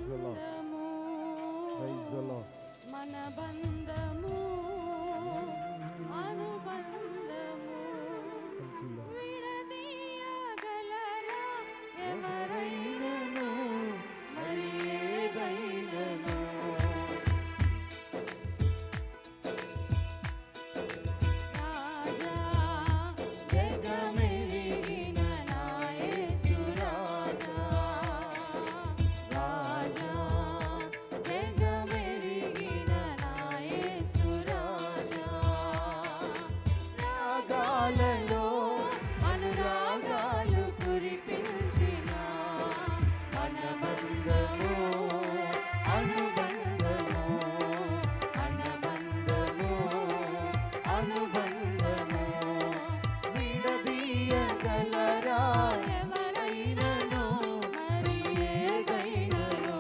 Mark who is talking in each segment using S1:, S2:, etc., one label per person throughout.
S1: బంధము మన బంధము అనుబంధము విడదీయగలరా ఎవరైనను మరి ఏదైనను రాజా జగమెరిగిన నా యేసు రాజా రాజా జగమెరిగిన నా యేసు రాజా రాగాలలో అనురాగాలు కురిపించిన మనబంధము అనుబంధము అనుబంధము అనుబంధము విడదీయగలరా ఎవరైనను మరి ఏదైనను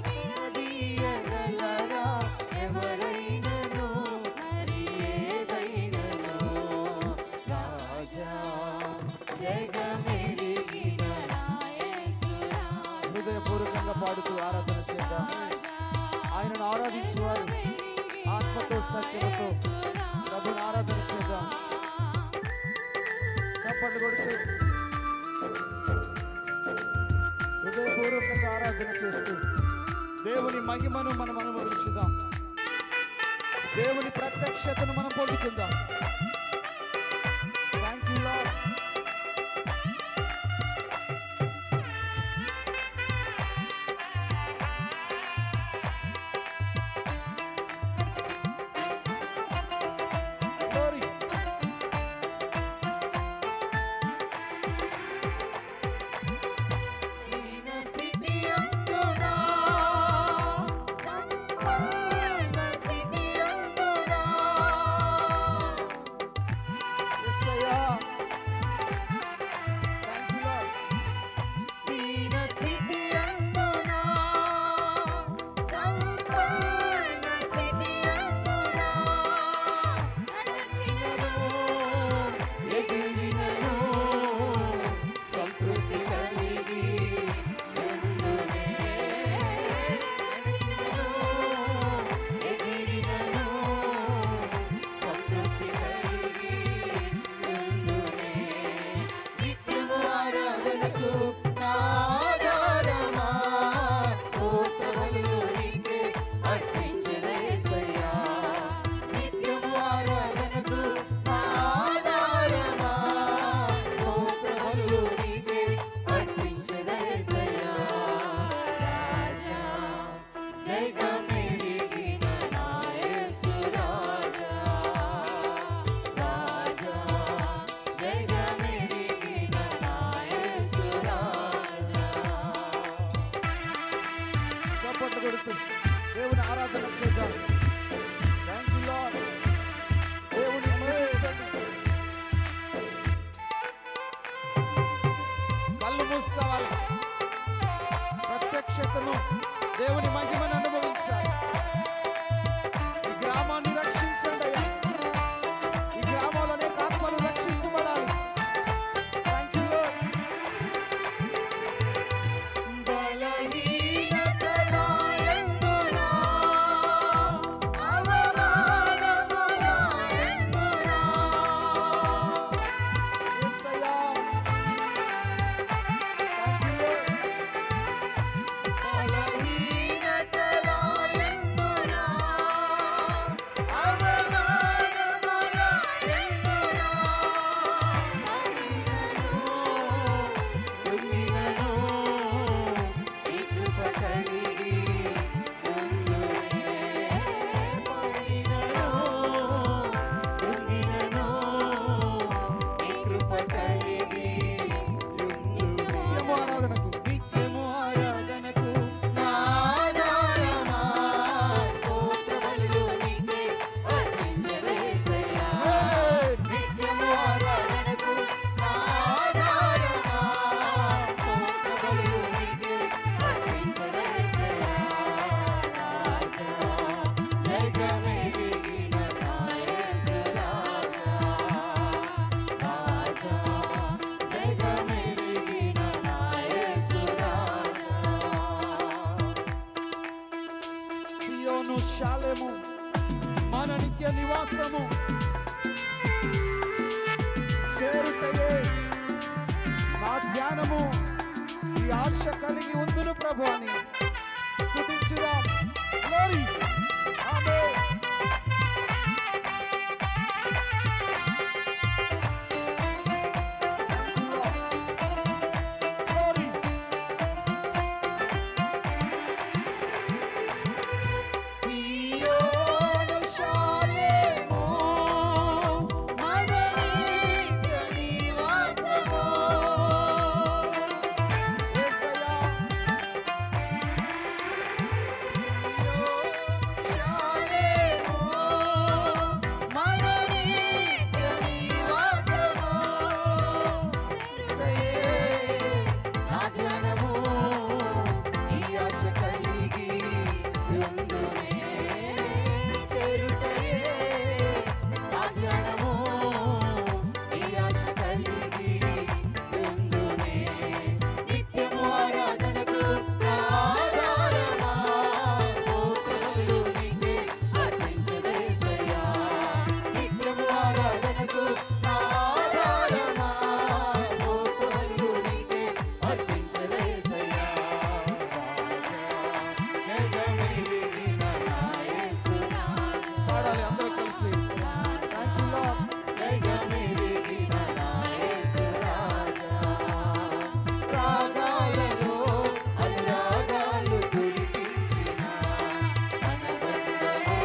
S1: విడదీయగలరా ఎవరైనను మరి ఏదైనను రాజా జగమెరిగిన నా యేసు రాజా
S2: హృదయపూర్వకంగా పాడుతూ ఆరాధన చేద్దాం. ఆయనను ఆరాధించేవారు ఆత్మతో సత్యముతో ప్రభుని ఆరాధన చేద్దాం. చప్పట్లు కొడుతూ హృదయపూర్వకంగా ఆరాధన చేస్తూ దేవుని మహిమను మనం అనుభవించుదాం. దేవుని ప్రత్యక్షతను మనం పొందుకుందాం. Thank you Lord. Glory.
S1: దీన స్థితి అందునా సంపన్న స్థితి అందునా
S2: యేసయ్యా. Thank you lord.
S1: దీన స్థితి అందునా సంపన్న స్థితి అందునా నడచినను ఎగిరినను సంతృప్తి కలిగి ఎందునే నడచినను ఎగిరినను సంతృప్తి కలిగి ఎందునే నిత్యము ఆరాధనకు ఆధారమా స్తోత్రములు నీకే అర్పించెదను యేసయ్యా నిత్యము ఆరాధనకు ఆధారమా స్తోత్రములు నీకే అర్పించెదను యేసయ్యా రాజా జగమెరిగిన నా యేసు రాజా రాజా జగమెరిగిన నా యేసు రాజా
S2: చప్పట్లు కొడుతూ దేవుని ఆరాధన చేద్దాం. Thank you lord. దేవుని స్తుతించండి. కళ్ళు మూసుకోవాలి. ప్రత్యక్షతను దేవుని మహిమను అనుభవించాలి. ఈ గ్రామాన్ని రక్షించండి అయ్యా. ఈ గ్రామంలో అనేక ఆత్మలు రక్షించబడాలి. Thank you Lord.
S1: బలహీనతలో ఎందునా అవమానములో ఎందునా
S2: యేసయ్యా. Thank you Lord.
S1: బలహీనతలో
S2: సియోను శాలెము మన నిత్య నివాసము చేరుటయే నా ధ్యానము. ఈ ఆశ కలిగి ఉందును ప్రభు అని స్తుతించుదాం. గ్లోరీ. ఆమేన్. గ్లోరీ.
S1: సియోను శాలెము మన నిత్య నివాసము.
S2: యేసయ్యా.
S1: శాలెము మన నిత్య నివాసము. నా ధ్యానము ఈ ఆశ కలిగి ఉందునే. చేరుటయే నా ధ్యానము ఈ ఆశ కలిగి ఉందునే. నిత్యము ఆరాధనకు నా ఆధారమా. స్తోత్రములు నీకే అర్పించెదెసయ్యా. నిత్యము ఆరాధనకు నా ఆధారమా. స్తోత్రములు నీకే అర్పించెదెసయ్యా. జగమెరిగిన నా యేసునాథా.
S2: పాడాలి అందరూ కలిసి. Thank you lord.
S1: జగమెరిగిన నా యేసురాజా. రాగాలలో అనురాగాలు కురిపించిన మనబంధము,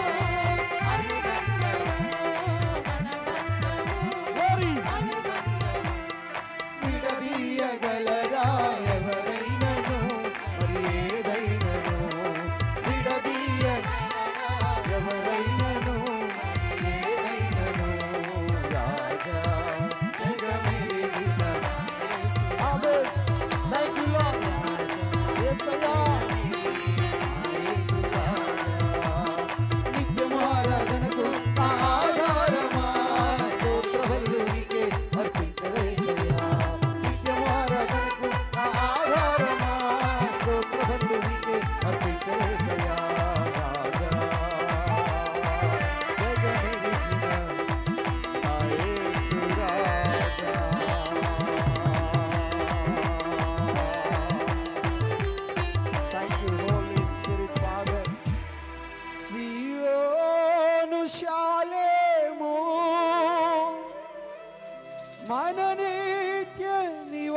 S1: అనుబంధము,
S2: గ్లోరీ.
S1: అనుబంధము. విడదీయగలరా ఎవరైనను, మరి ఏదైనను. విడదీయగలరా ఎవరైనను, మరి ఏదైనను. రాజా జగమెరిగిన నా యేసు.
S2: ఆమేన్. Thank you Lord. యేసయ్యా.
S1: నిత్యము ఆరాధనకు నా ఆధారమా. స్తోత్రములు నీకే అర్పించెదెసయ్యా. నిత్యము ఆరాధనకు నా ఆధారమా. స్తోత్రములు నీకే అర్పించెదెసయ్యా. రాజా జగమెరిగిన నా యేసు రాజా.
S2: Thank you holy spirit father. సియోను శాలెము మన నిత్య నివాసము.